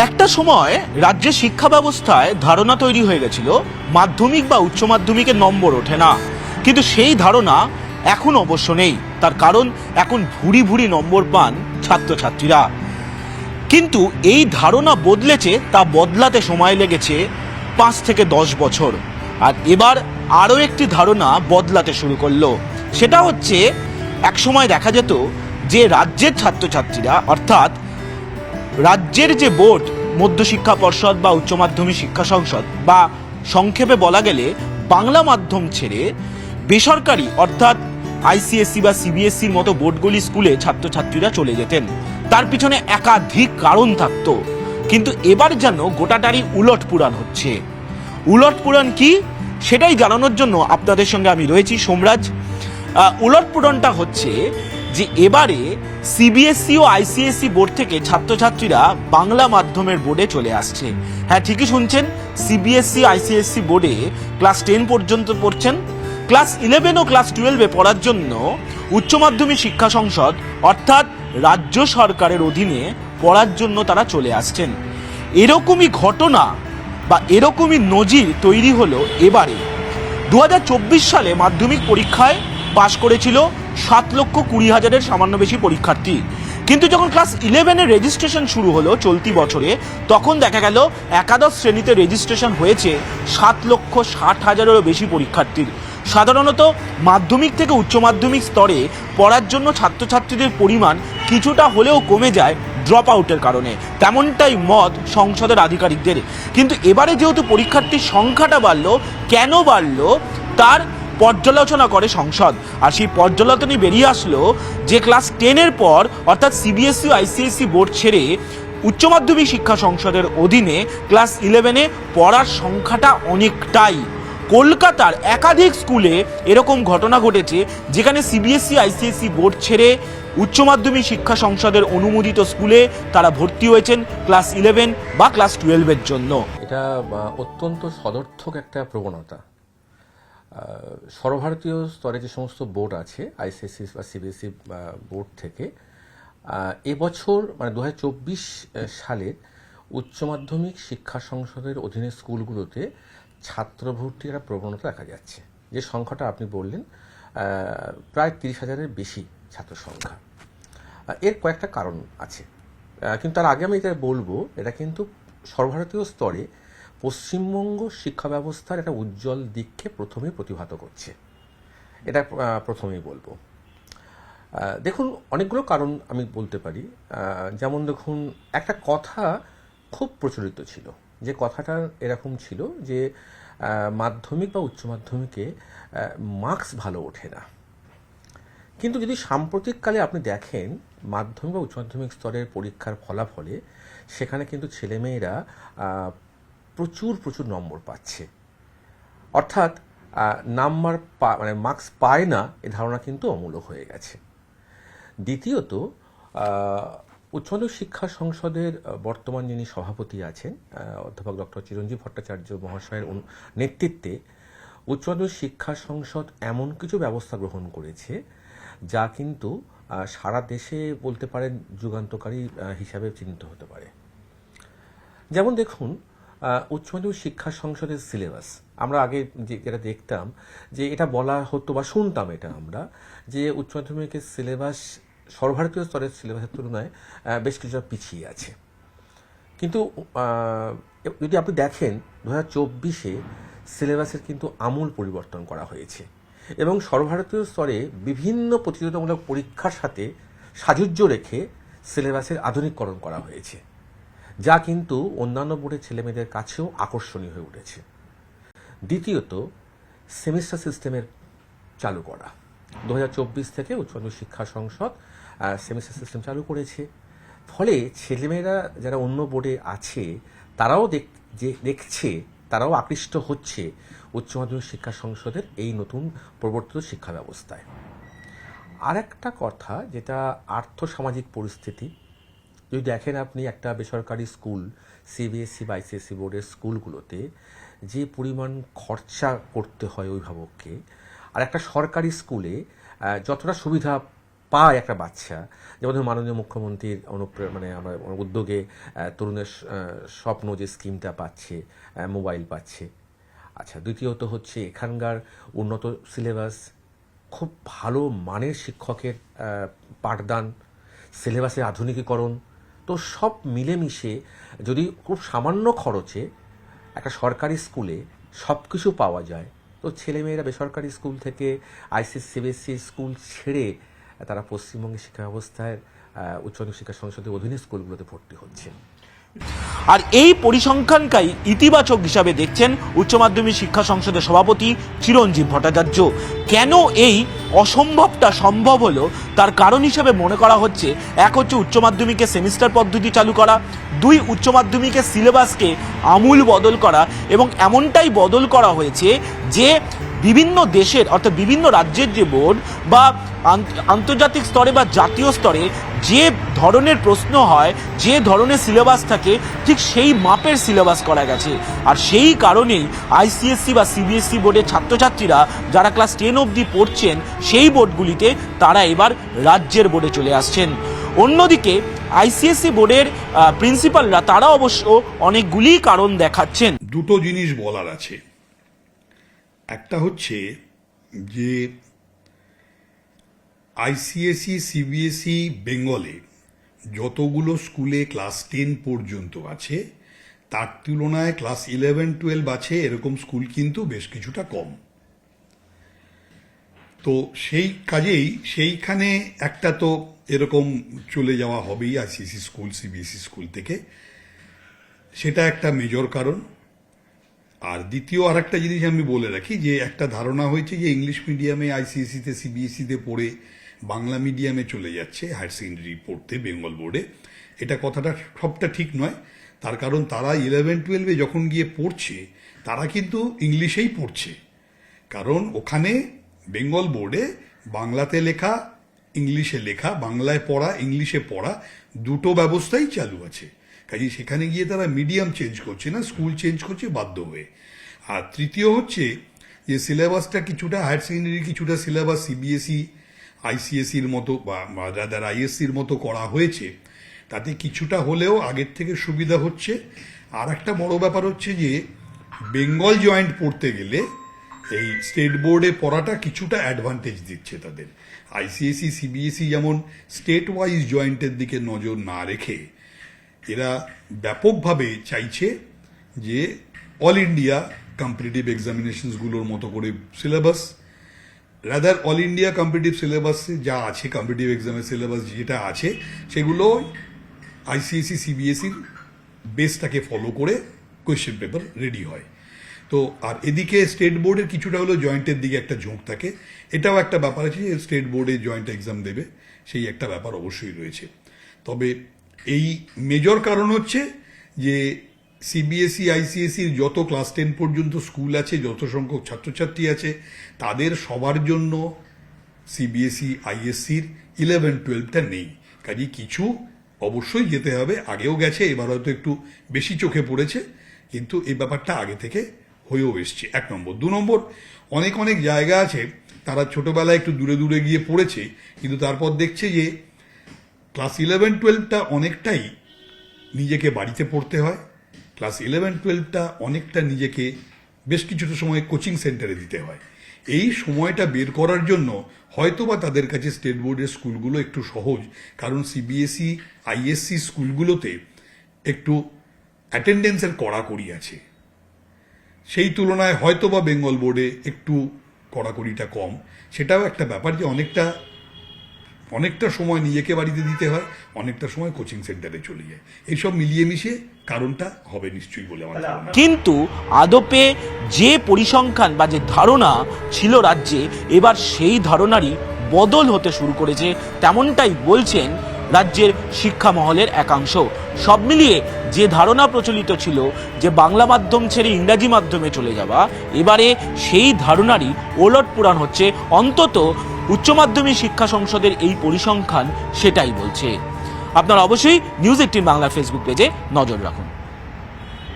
একটা সময় রাজ্যের শিক্ষা ব্যবস্থায় ধারণা তৈরি হয়ে গেছিল মাধ্যমিক বা উচ্চ মাধ্যমিকের নম্বর ওঠে না, কিন্তু সেই ধারণা এখন অবশ্য নেই। তার কারণ এখন ভুরি ভুরি নম্বর পান ছাত্রছাত্রীরা। কিন্তু এই ধারণা বদলেছে, তা বদলাতে সময় লেগেছে 5 থেকে 10 বছর। আর এবার আরও একটি ধারণা বদলাতে শুরু করলো। সেটা হচ্ছে, এক সময় দেখা যেত যে রাজ্যের ছাত্রছাত্রীরা, অর্থাৎ রাজ্যের যে বোর্ড, মধ্যশিক্ষা পর্ষদ বা উচ্চ মাধ্যমিক শিক্ষা সংসদ, বা সংক্ষেপে বলা গেলে বাংলা মাধ্যম ছেড়ে বেসরকারি অর্থাৎ আইসিএসসি বা সিবিএসসির মতো বোর্ডগুলি স্কুলে ছাত্রছাত্রীরা চলে যেতেন। তার পিছনে একাধিক কারণ থাকতো। কিন্তু এবার যেন গোটাটারই উলট পুরাণ হচ্ছে। উলট পুরাণ কি, সেটাই জানানোর জন্য আপনাদের সঙ্গে আমি রয়েছি, সোমরাজ। উলট পুরাণটা হচ্ছে যে এবারে সিবিএসসি ও আইসিএসসি বোর্ড থেকে ছাত্রছাত্রীরা বাংলা মাধ্যমের বোর্ডে চলে আসছে। হ্যাঁ, ঠিকই শুনছেন, সিবিএসসি আইসিএসসি বোর্ডে ক্লাস 10 পর্যন্ত পড়ছেন। ক্লাস 11 ও ক্লাস 12-এ পড়ার জন্য উচ্চ মাধ্যমিক শিক্ষা সংসদ অর্থাৎ রাজ্য সরকারের অধীনে পড়ার জন্য তারা চলে আসছেন। এরকমই ঘটনা বা এরকমই নজির তৈরি হলো এবারে। 2024 সালে মাধ্যমিক পরীক্ষায় পাশ করেছিল 7,20,000-এর সামান্য বেশি পরীক্ষার্থী। কিন্তু যখন ক্লাস 11-এর রেজিস্ট্রেশন শুরু হলো চলতি বছরে, তখন দেখা গেল একাদশ শ্রেণীতে রেজিস্ট্রেশন হয়েছে 7,60,000-এরও বেশি পরীক্ষার্থীর। সাধারণত মাধ্যমিক থেকে উচ্চ মাধ্যমিক স্তরে পড়ার জন্য ছাত্রছাত্রীদের পরিমাণ কিছুটা হলেও কমে যায় ড্রপ আউটের কারণে, তেমনটাই মত সংসদের আধিকারিকদের। কিন্তু এবারে যেহেতু পরীক্ষার্থীর সংখ্যাটা বাড়লো, কেন বাড়লো তার পর্যালোচনা করে সংসদ। আর সেই পর্যালোচনায় বেরিয়ে আসলো যে ক্লাস 10-এর পর অর্থাৎ সিবিএসসি আইসিএসসি বোর্ড ছেড়ে উচ্চ মাধ্যমিক শিক্ষা সংসদের অধীনে ক্লাস 11-এ পড়ার সংখ্যাটা অনেকটাই। কলকাতার একাধিক স্কুলে এরকম ঘটনা ঘটেছে, যেখানে সিবিএসসি আইসিএসসি বোর্ড ছেড়ে উচ্চ মাধ্যমিক শিক্ষা সংসদের অনুমোদিত স্কুলে তারা ভর্তি হয়েছেন ক্লাস 11 বা ক্লাস 12-এর জন্য। এটা অত্যন্ত সদর্থক একটা প্রবণতা। সর্বভারতীয় স্তরে যে সমস্ত বোর্ড আছে, আইসিএসসি বা সিবিএসসি বোর্ড থেকে এবছর মানে 2024 সালের উচ্চ মাধ্যমিক শিক্ষা সংসদের অধীনে স্কুলগুলোতে ছাত্র ভর্তির একটা প্রবণতা দেখা যাচ্ছে। যে সংখ্যাটা আপনি বললেন, প্রায় 30,000-এর বেশি ছাত্র সংখ্যা। এর কয়েকটা কারণ আছে, কিন্তু তার আগে আমি এটা বলবো, এটা কিন্তু সর্বভারতীয় স্তরে পশ্চিমবঙ্গ শিক্ষা ব্যবস্থার একটা উজ্জ্বল দিককে প্রথমেই প্রতিভাত করছে। এটা প্রথমেই বলবো। দেখুন, অনেকগুলো কারণ আমি বলতে পারি। যেমন দেখুন, একটা কথা খুব প্রচলিত ছিল, যে কথাটা এরকম ছিল যে মাধ্যমিক বা উচ্চ মাধ্যমিকে মার্কস ভালো ওঠে না। কিন্তু যদি সাম্প্রতিককালে আপনি দেখেন মাধ্যমিক বা উচ্চ মাধ্যমিক স্তরের পরীক্ষার ফলাফলে, সেখানে কিন্তু ছেলেমেয়েরা প্রচুর নম্বর পাচ্ছে। অর্থাৎ নাম্বার মানে মার্কস পায় না, এ ধারণা কিন্তু অমূলক হয়ে গেছে। দ্বিতীয়ত, উচ্চ মাধ্যমিক শিক্ষা সংসদের বর্তমান যিনি সভাপতি আছেন, অধ্যাপক ডক্টর চিরঞ্জীব ভট্টাচার্য মহাশয়ের নেতৃত্বে উচ্চ মাধ্যমিক শিক্ষা সংসদ এমন কিছু ব্যবস্থা গ্রহণ করেছে যা কিন্তু সারা দেশে বলতে পারেন যুগান্তকারী হিসাবে চিহ্নিত হতে পারে। যেমন দেখুন, উচ্চ মাধ্যমিক শিক্ষা সংসদের সিলেবাস, আমরা আগে যেটা দেখতাম যে এটা বলা হতো বা শুনতাম এটা আমরা, যে উচ্চ মাধ্যমিকের সিলেবাস সর্বভারতীয় স্তরের সিলেবাসের তুলনায় বেশ কিছুটা পিছিয়ে আছে। কিন্তু যদি আপনি দেখেন 2024-এ সিলেবাসের কিন্তু আমূল পরিবর্তন করা হয়েছে এবং সর্বভারতীয় স্তরে বিভিন্ন প্রতিযোগিতামূলক পরীক্ষার সাথে সাযুজ্য রেখে সিলেবাসের আধুনিকীকরণ করা হয়েছে, যা কিন্তু অন্যান্য বোর্ডের ছেলেমেয়েদের কাছেও আকর্ষণীয় হয়ে উঠেছে। দ্বিতীয়ত, সেমিস্টার সিস্টেমের চালু করা। 2024 থেকে উচ্চ মাধ্যমিক শিক্ষা সংসদ সেমিস্টার সিস্টেম চালু করেছে। ফলে ছেলেমেয়েরা যারা অন্য বোর্ডে আছে তারাও দেখছে, তারাও আকৃষ্ট হচ্ছে উচ্চ মাধ্যমিক শিক্ষা সংসদের এই নতুন প্রবর্তিত শিক্ষা ব্যবস্থায়। আর একটা কথা, যেটা আর্থসামাজিক পরিস্থিতি। যদি দেখেন আপনি একটা বেসরকারি স্কুল, সিবিএসসি বা আইসিএসসি বোর্ডের স্কুলগুলোতে যে পরিমাণ খরচা করতে হয় অভিভাবককে, আর একটা সরকারি স্কুলে যতটা সুবিধা পায় একটা বাচ্চা, যেমন ধরুন মাননীয় মুখ্যমন্ত্রীর মানে আমার উদ্যোগে তরুণের স্বপ্ন যে স্কিমটা পাচ্ছে, মোবাইল পাচ্ছে। আচ্ছা, দ্বিতীয়ত হচ্ছে এখানকার উন্নত সিলেবাস, খুব ভালো মানের শিক্ষকের পাঠদান, সিলেবাসের আধুনিকীকরণ। তো সব মিলেমিশে যদি খুব সামান্য খরচে একটা সরকারি স্কুলে সব কিছু পাওয়া যায়, তো ছেলেমেয়েরা বেসরকারি স্কুল থেকে আইসিএসসি সিবিএসসি স্কুল ছেড়ে তারা পশ্চিমবঙ্গের শিক্ষা ব্যবস্থায় উচ্চমাধ্যমিক শিক্ষা সংসদের অধীনে স্কুলগুলোতে ভর্তি হচ্ছে। আর এই পরিসংখ্যানকাই ইতিবাচক হিসাবে দেখছেন উচ্চ মাধ্যমিক শিক্ষা সংসদের সভাপতি চিরঞ্জীব ভট্টাচার্য। কেন এই অসম্ভবটা সম্ভব হলো তার কারণ হিসেবে মনে করা হচ্ছে, এক হচ্ছে উচ্চ মাধ্যমিকের সেমিস্টার পদ্ধতি চালু করা, দুই উচ্চ মাধ্যমিকের সিলেবাসকে আমূল বদল করা, এবং এমনটাই বদল করা হয়েছে যে বিভিন্ন দেশের অর্থাৎ বিভিন্ন রাজ্যের যে বোর্ড বা আন্তর্জাতিক স্তরে বা জাতীয় স্তরে যে ধরনের প্রশ্ন হয়, যে ধরনের সিলেবাস থাকে, ঠিক সেই মাপের সিলেবাস করা গেছে। আর সেই কারণেই আইসিএসসি বা সিবিএসসি বোর্ডের ছাত্রছাত্রীরা যারা ক্লাস 10 অবধি পড়ছেন সেই বোর্ডগুলিতে, তারা এবার রাজ্যের বোর্ডে চলে আসছেন। অন্যদিকে আইসিএসসি বোর্ডের প্রিন্সিপালরা তারা অবশ্য অনেকগুলি কারণ দেখাচ্ছেন। দুটো জিনিস বলার আছে। একটা হচ্ছে যে আইসিএসই সিবিএসই বেঙ্গলে যতগুলো স্কুলে ক্লাস 10 পর্যন্ত আছে তার তুলনায় ক্লাস 11-12 আছে এরকম স্কুল কিন্তু বেশ কিছুটা কম। তো সেই কাজেই সেইখানে একটা তো এরকম চলে যাওয়া হবেই আইসিএসই স্কুল সিবিএসই স্কুল থেকে, সেটা একটা মেজর কারণ। আর দ্বিতীয় আর একটা জিনিস আমি বলে রাখি, যে একটা ধারণা হয়েছে যে ইংলিশ মিডিয়ামে আইসিএসসিতে সিবিএসসিতে পড়ে বাংলা মিডিয়ামে চলে যাচ্ছে হায়ার সেকেন্ডারি পড়তে বেঙ্গল বোর্ডে। এটা কথাটা সবটা ঠিক নয়। তার কারণ তারা 11-12 যখন গিয়ে পড়ছে তারা কিন্তু ইংলিশেই পড়ছে, কারণ ওখানে বেঙ্গল বোর্ডে বাংলাতে লেখা, ইংলিশে লেখা, বাংলায় পড়া, ইংলিশে পড়া দুটো ব্যবস্থাই চালু আছে। কাজে সেখানে গিয়ে তারা মিডিয়াম চেঞ্জ করছে না, স্কুল চেঞ্জ করছে বাধ্য হয়ে। আর তৃতীয় হচ্ছে যে সিলেবাসটা কিছুটা হায়ার সেকেন্ডারি কিছুটা সিলেবাস সিবিএসই আইসিএসির মতো বা রাদার আইএসসির মতো করা হয়েছে, তাতে কিছুটা হলেও আগের থেকে সুবিধা হচ্ছে। আর একটা বড় ব্যাপার হচ্ছে যে বেঙ্গল জয়েন্ট পড়তে গেলে এই স্টেট বোর্ডে পড়াটা কিছুটা অ্যাডভান্টেজ দিচ্ছে তাদের। আইসিএসই সিবিএসই যেমন স্টেট ওয়াইজ জয়েন্টের দিকে নজর না রেখে এরা ব্যাপকভাবে চাইছে যে অল ইন্ডিয়া কম্পিটিটিভ এক্সামিনেশনসগুলোর মতো করে syllabus, rather all India competitive সিলেবাসে যা আছে, কম্পিটিটিভ এক্সামের সিলেবাস যেটা আছে সেগুলো আইসিএসই সিবিএসইর বেসটাকে ফলো করে কোয়েশ্চেন পেপার রেডি হয়। তো আর এদিকে স্টেট বোর্ডের কিছুটা হলো জয়েন্টের দিকে একটা ঝোঁক থাকে, এটাও একটা ব্যাপার আছে যে স্টেট বোর্ডে জয়েন্ট এক্সাম দেবে, সেই একটা ব্যাপার অবশ্যই রয়েছে। তবে এই মেজর কারণ হচ্ছে যে সিবিএসই আইসিএসির যত ক্লাস 10 পর্যন্ত স্কুল আছে, যত সংখ্যক ছাত্রছাত্রী আছে, তাদের সবার জন্য সিবিএসই আইএসসির 11-12টা নেই। কাজে কিছু অবশ্যই যেতে হবে, আগেও গেছে, এবার হয়তো একটু বেশি চোখে পড়েছে, কিন্তু এই ব্যাপারটা আগে থেকে হয়েও এসছে। 1 নম্বর। 2 নম্বর, অনেক অনেক জায়গা আছে তারা ছোটবেলায় একটু দূরে দূরে গিয়ে পড়েছে, কিন্তু তারপর দেখছে যে ক্লাস 11-12টা অনেকটাই নিজেকে বাড়িতে পড়তে হয়, ক্লাস 11-12টা অনেকটা নিজেকে বেশ কিছুটা সময় কোচিং সেন্টারে দিতে হয়। এই সময়টা বের করার জন্য হয়তোবা তাদের কাছে স্টেট বোর্ডের স্কুলগুলো একটু সহজ, কারণ সিবিএসই আইএসসি স্কুলগুলোতে একটু অ্যাটেন্ডেন্সের কড়াকড়ি আছে, সেই তুলনায় হয়তোবা বেঙ্গল বোর্ডে একটু কড়াকড়িটা কম। সেটাও একটা ব্যাপার যে অনেকটা সময় নিজেকে বাড়িতে দিতে হয়, অনেকটা সময় কোচিং সেন্টারে চলে যায়। এইসব মিলিয়ে মিশিয়ে কারণটা হবে নিশ্চয়ই বলে আমার ধারণা। কিন্তু আদপে যে পরিসংখ্যান বা যে ধারণা ছিল রাজ্যে, এবার সেই ধারণারই বদল হতে শুরু করেছে, তেমনটাই বলছেন রাজ্যের শিক্ষা মহলের একাংশ। সব মিলিয়ে যে ধারণা প্রচলিত ছিল যে বাংলা মাধ্যম ছেড়ে ইংরাজি মাধ্যমে চলে যাওয়া, এবারে সেই ধারণারই ওলটপুরাণ হচ্ছে। অন্তত উচ্চ মাধ্যমিক শিক্ষা সংসদের এই পরিসংখ্যান সেটাই বলছে। আপনারা অবশ্যই নিউজ 18 বাংলার ফেসবুক পেজে নজর রাখুন।